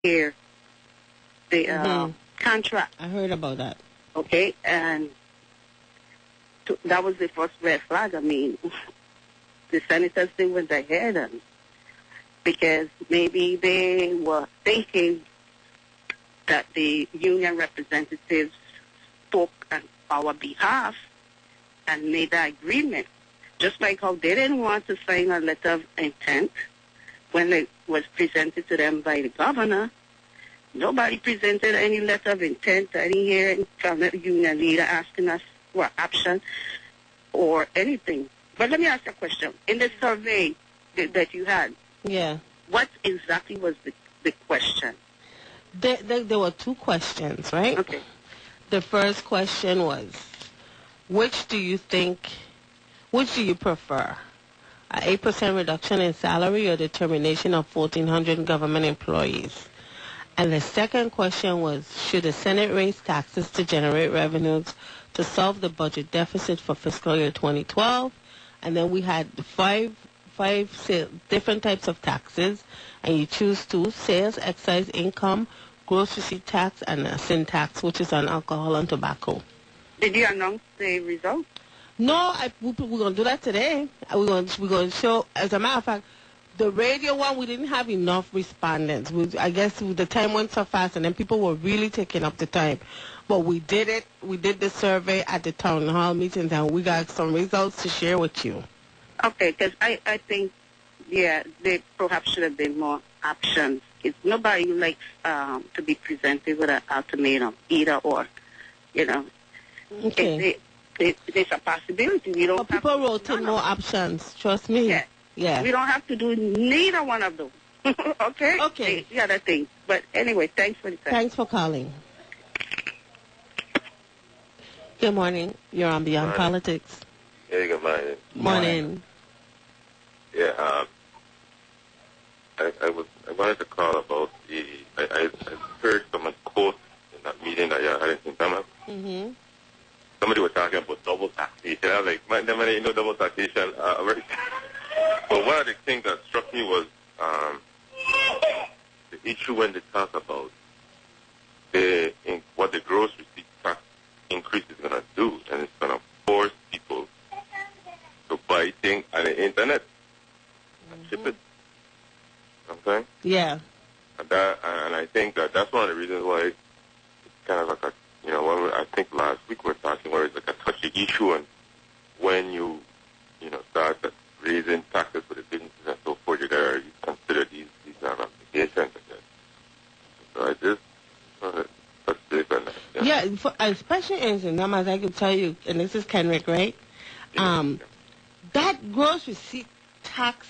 hear the contract. I heard about that. Okay, and that was the first red flag. I mean, the senators, they went ahead, and because maybe they were thinking that the union representatives spoke on our behalf and made that agreement. Just like how they didn't want to sign a letter of intent when it was presented to them by the governor. Nobody presented any letter of intent. I didn't hear any from the union leader asking us for action or anything. But let me ask you a question. In the survey that you had, what exactly was the question? There were two questions, right? Okay. The first question was, which do you prefer? An 8% reduction in salary or the termination of 1,400 government employees? And the second question was, should the Senate raise taxes to generate revenues to solve the budget deficit for fiscal year 2012? And then we had five different types of taxes, and you choose two: sales, excise, income, gross receipt tax, and a sin tax, which is on alcohol and tobacco. Did you announce the results? No, we're going to do that today. We're going to show, as a matter of fact, the radio one, we didn't have enough respondents. I guess the time went so fast, and then people were really taking up the time. But we did it. We did the survey at the town hall meetings, and we got some results to share with you. Okay, because I think, there perhaps should have been more options. Nobody likes to be presented with an ultimatum, either or, Okay. There's a possibility. We don't. People wrote in more options. Trust me. Yeah. We don't have to do neither one of them. Okay? Okay. The other thing. But anyway, thanks for the time. Thanks for calling. Good morning. You're on Beyond Politics. Yeah, good morning. Morning. Yeah, I wanted to call about I heard someone quote in that meeting that you had in St. Thomas. Mm-hmm. Somebody was talking about double taxation. I was like, man, double taxation. But one of the things that struck me was the issue when they talk about what the gross receipt tax increase is going to do, and it's going to force people to buy things on the internet and ship it. Okay? Yeah. And I think that's one of the reasons why it's kind of like I think last week we were talking where it's like a touchy issue, and when you start raising taxes for the businesses and so forth, you consider these obligations. So I just touch base on that. Yeah, especially in St. Thomas, I can tell you, and this is Kenrick, right? That gross receipt tax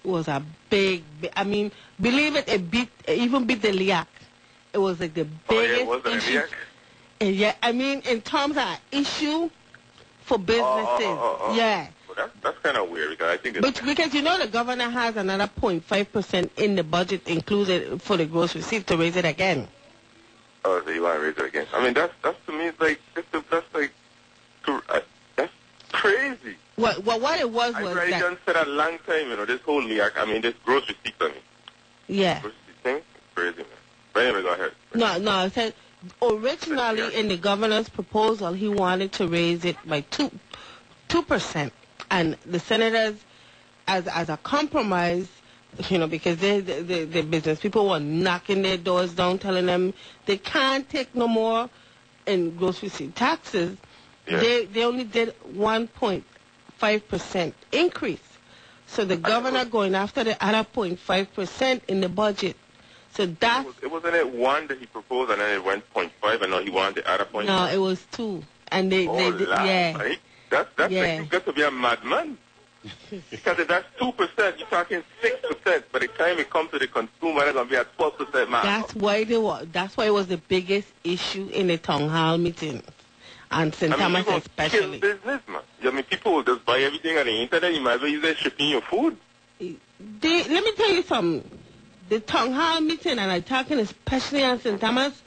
was a big, I mean, believe it, it even beat the LIAC. It was like the biggest issue. Yeah, I mean, in terms of issue for businesses. Yeah. Well, that's kind of weird because I think it's... Because the governor has another 0.5% in the budget included for the gross receipt to raise it again. Oh, so you want to raise it again? I mean, that's to me, it's like, that's crazy. What it was I've already done said a long time, this whole LIAC, this gross receipt, Yeah. Gross receipt thing? Crazy, man. But anyway, go ahead. No, I said originally in the governor's proposal, he wanted to raise it by 2%. And the senators, as a compromise, because the business people were knocking their doors down, telling them they can't take no more in gross receipt taxes. Yeah. They only did 1.5% increase. So the governor going after the other 0.5% in the budget. So that's... It wasn't it 1 that he proposed and then it went 0.5 and now he wanted the other 0.5? No, it was 2. And they yeah. Right? That's like you've got to be a madman. Because if that's 2%, you're talking 6%. By the time it comes to the consumer, it's going to be at 12% mark. That's why it was the biggest issue in the town hall meeting. And St. Thomas especially. Kill business, man. People will just buy everything on the internet. You might as well use it shipping your food. Let me tell you something. The town hall meeting, and I'm talking especially on St. Thomas,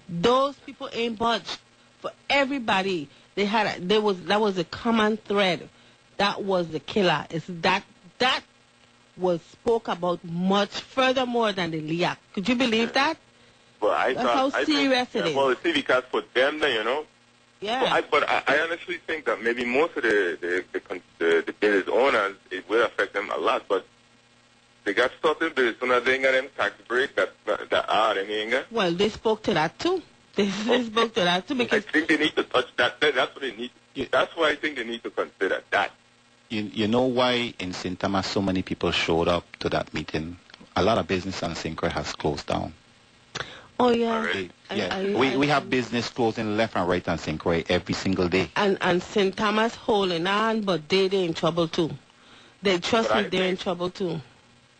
those people ain't budged. For everybody, that was a common thread. That was the killer. It's that was spoke about much furthermore than the LIAC. Could you believe that? But That's how serious it is. Well, see, because for them, you know. Yeah. But I honestly think that maybe most of the business owners, it will affect them a lot. But they got started business owners, they ain't got them tax break that are them. Well, they spoke to that too. They spoke to that too because I think they need to touch that. That's what they need. That's why I think they need to consider that. You know why in St. Thomas so many people showed up to that meeting? A lot of business on St. Croix has closed down. Oh, yeah. Right. We have business closing left and right on St. Croix every single day. And St. Thomas holding on, but they're in trouble too. They trust me, they're in trouble too.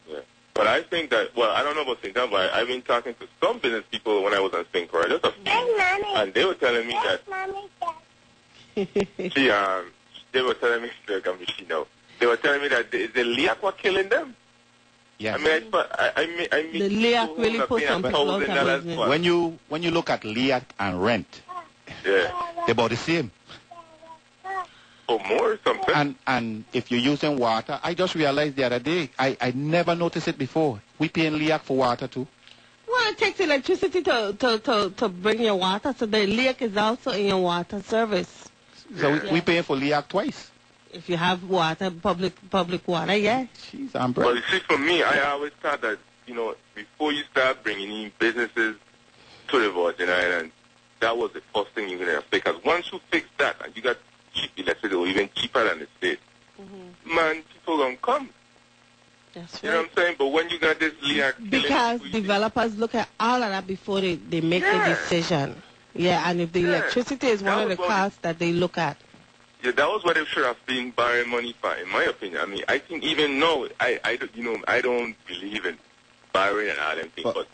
Yeah. But I think that, well, I don't know about St. Thomas, but I've been talking to some business people when I was on St. Croix. And they were telling me that they were telling me they were telling me that the LIAC were killing them. Yeah. I mean, the LIAC really put some people out of business. When you look at LIAC and rent, yeah, they're about the same. Or more, something. And if you're using water, I just realized the other day, I never noticed it before. We paying LIAC for water too. Well, it takes electricity to bring your water, so the LIAC is also in your water service. So we paying for LIAC twice. If you have water, public water, yeah. Jeez, I'm broke. Well, you see, for me, I always thought that, before you start bringing in businesses to the Virgin Islands, that was the first thing you're going to have to fix. Because once you fix that, and you got cheap electricity, or even cheaper than the state, man, people don't come. That's right. You know what I'm saying? But when you got this LIAC... Because developers look at all of that before they make the decision. Yeah, and if the electricity is one of the costs that they look at. Yeah, that was what they should have been borrowing money for, in my opinion. I mean, I think even now, I don't believe in borrowing and all them things, but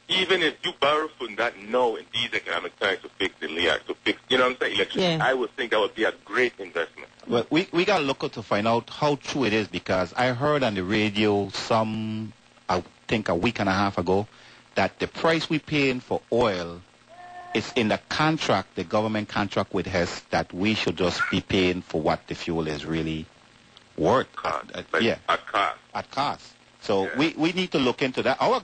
even if you borrow from that now in these economic times to fix the LIAC, to fix, you know what I'm saying, electricity, I would think that would be a great investment. Well, we got to look to find out how true it is, because I heard on the radio I think a week and a half ago, that the price we're paying for oil, it's in the contract, the government contract with Hess, that we should just be paying for what the fuel is really worth. At cost. So we need to look into that. Our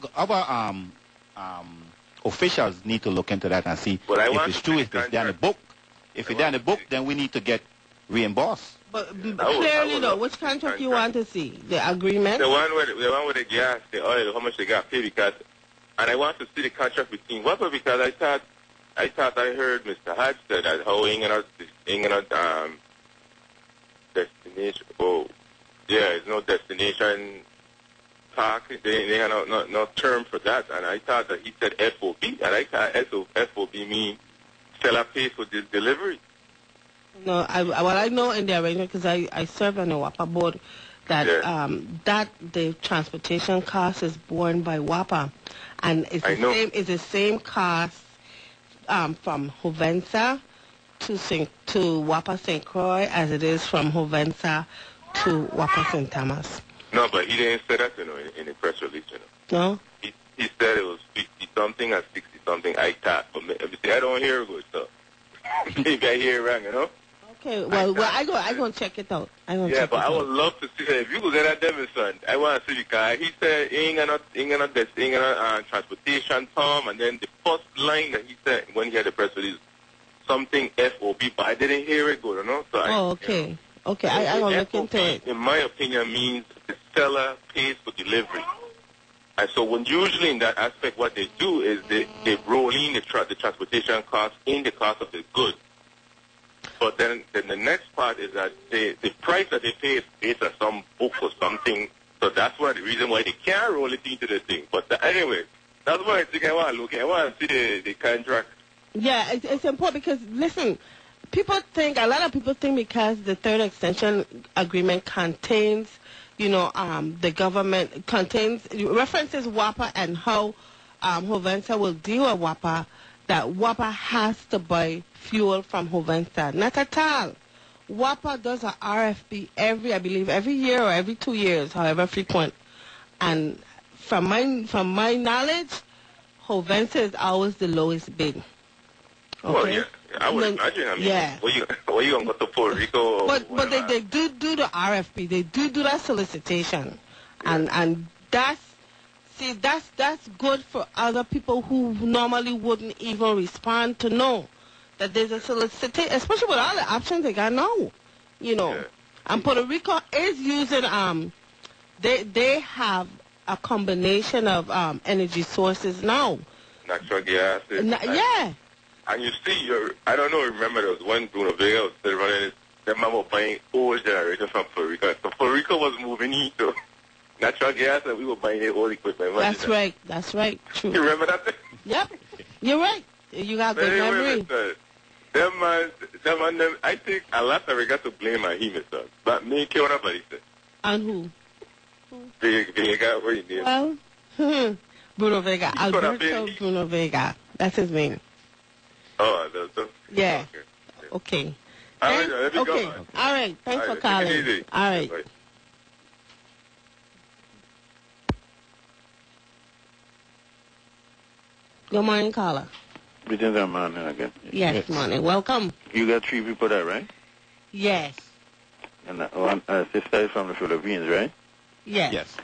officials need to look into that and see if it's true, if it's down the book. If it's down the book, then we need to get reimbursed. But clearly, though, which contract you want to see? The agreement? The one with the gas, the oil, how much they got paid, because, and I want to see the contract between Wappa, because I thought I heard Mr. Hodge said that how destination. Oh, yeah, there's no destination park. They have no term for that. And I thought that he said FOB, and I thought FOB means seller pays for this delivery. No, I know in the arrangement, because I serve on the WAPA board, that that the transportation cost is borne by WAPA, and it's the same cost from Hovensa to WAPA St. Croix as it is from Hovensa to WAPA St. Thomas. No, but he didn't say that, in the press release, No? He said it was 50-something or 60-something. I thought, but I don't hear good stuff. Maybe I hear it wrong, Okay, well, I go check it out. I would love to see that. If you could get that Davidson, I want to see, because he said he ain't got transportation Tom, and then the first line that he said when he had the press release, something FOB, but I didn't hear it good, So okay. Okay, I will look into it. In my opinion, means the seller pays for delivery. And so when usually in that aspect, what they do is they roll in the transportation cost in the cost of the goods. But then the next part is that the price that they pay is based on some book or something. So that's one of the reason why they can't roll it into the thing. But anyway, that's why I think I want to look at. I want to see the contract. Yeah, it's important because, listen, a lot of people think because the third extension agreement contains, the government references WAPA and how Hovensa will deal with WAPA, that WAPA has to buy fuel from Hovensa. Not at all. WAPA does a RFP every year or every 2 years, however frequent. And from my knowledge, Hovensa is always the lowest bid. Okay? Well, yeah, I would imagine. I mean, where you going to go to Puerto Rico? But they do the RFP. They do that solicitation. Yeah. And that's See, that's good for other people who normally wouldn't even respond to know that there's a solicitation, especially with all the options they got now. You know, Yeah. and Puerto Rico is using they have a combination of energy sources now. Natural gas. Yeah. And you see, I don't know, remember there was one Bruno Vega was still running it. That man was buying old generators from Puerto Rico. So Puerto Rico was moving into natural gas and we were buying their old equipment. That's right. That's right. True. You remember that thing? Yep. You're right. You got good memory. Them man, I think a lot of we got to blame on him, sir. But me, kill nobody, sir. And who? Vega, what you name? Well, Bruno Vega. Alberto Bruno Vega. That's his name. Oh, yeah. Okay. All right, let me go. All right. Thanks for Take it calling. easy. All right. Bye. Good morning, caller. Greetings and morning again. Yes, morning. Welcome. You got 3 people there, right? Yes. And one sister is from the Philippines, right? Yes. Yes.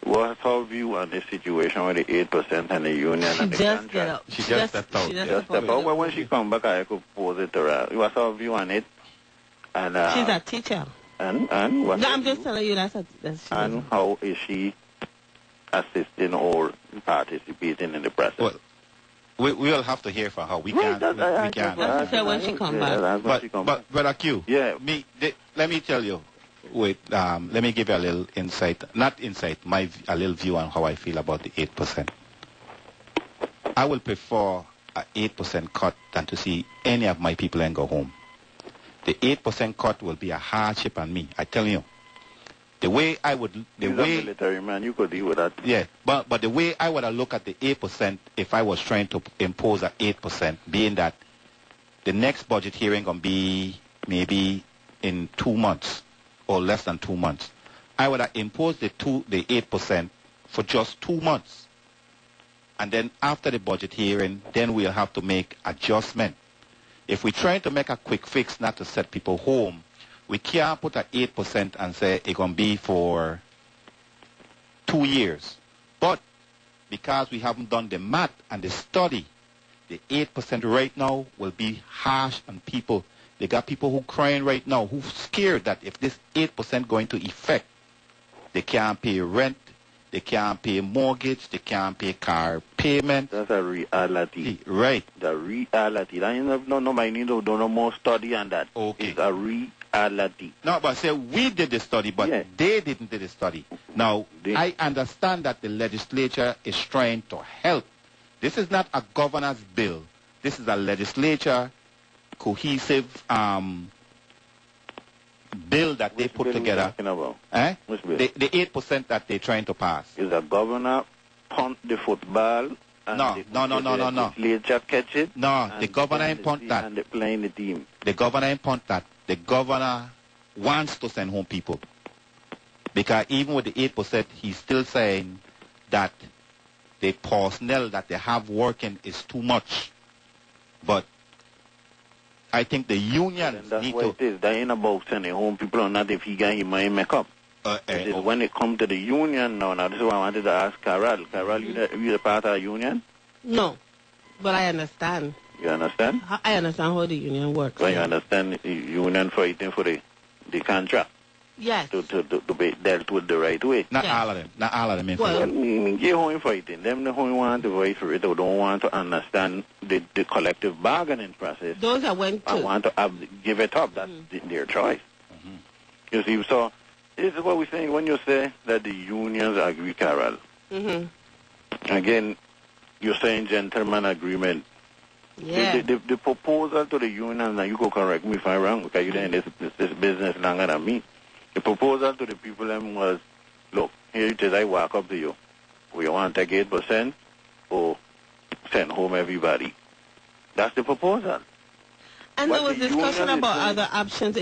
What's her view on this situation with the 8% and the union and the Just contract? get up. She just stepped out. Just step out. Well, when she come back, I could pose it to her. What's her view on it? And She's a teacher. and what's No, her I'm just view? telling you that's And how is she assisting or participating in the process? Well, we'll have to hear from her. We can't. We can't. That's when she come back. That's when she come back. But Brother Q, Yeah. let me tell you. Wait, let me give you a little insight. Not insight, a little view on how I feel about the 8%. I will prefer a 8% cut than to see any of my people and go home. The 8% cut will be a hardship on me. I tell you. The way I would, He's a military man, you could deal with that. yeah, but the way I would have looked at the 8% if I was trying to impose a 8%, being that the next budget hearing gonna be maybe in 2 months or less than 2 months, I would have imposed the 8% for just 2 months, and then after the budget hearing, then we'll have to make adjustment. If we're trying to make a quick fix, not to set people home, we can't put an 8% and say it's going to be for 2 years. But because we haven't done the math and the study, the 8% right now will be harsh on people. They got people who crying right now, who scared that if this 8% going to effect, they can't pay rent, they can't pay mortgage, they can't pay car payment. That's a reality. Right. The reality. That is nobody need to do no more study on that. Okay. It's a reality. No, but say we did the study, but Yeah. they didn't do the study. Now, I understand that the legislature is trying to help. This is not a governor's bill. This is a legislature cohesive bill that they put together. Eh? Which bill? The 8% that they're trying to pass. Is the governor punt the football? And No. the legislature catch it? No, and the governor ain't punt that. And they playing the team. The governor ain't punt that. The governor wants to send home people. Because even with the 8%, he's still saying that the personnel that they have working is too much. But I think the unions That's need what it to... is. They ain't about sending home people or not if he got his mind make up. It is when it comes to the union now, this is what I wanted to ask Carol. Carol, you a part of the union? No, but I understand. You understand? I understand how the union works. Well, you understand the union fighting for the contract Yes. to be dealt with the right way. Not Yes. all of them. Not all of them. In Well, favor. You're home fighting. Them the who want to fight for it or don't want to understand the collective bargaining process. Those that went I to... want to give it up. That's their choice. You see, so this is what we're saying when you say that the unions agree, Carol. Again, you're saying gentleman agreement. Yeah. The proposal to the unions, and you go correct me if I'm wrong, because you're in this business longer than me. The proposal to the people was, look, here it is, I walk up to you. We want to take 8% or send home everybody. That's the proposal. And But there was the discussion union is about saying- other options,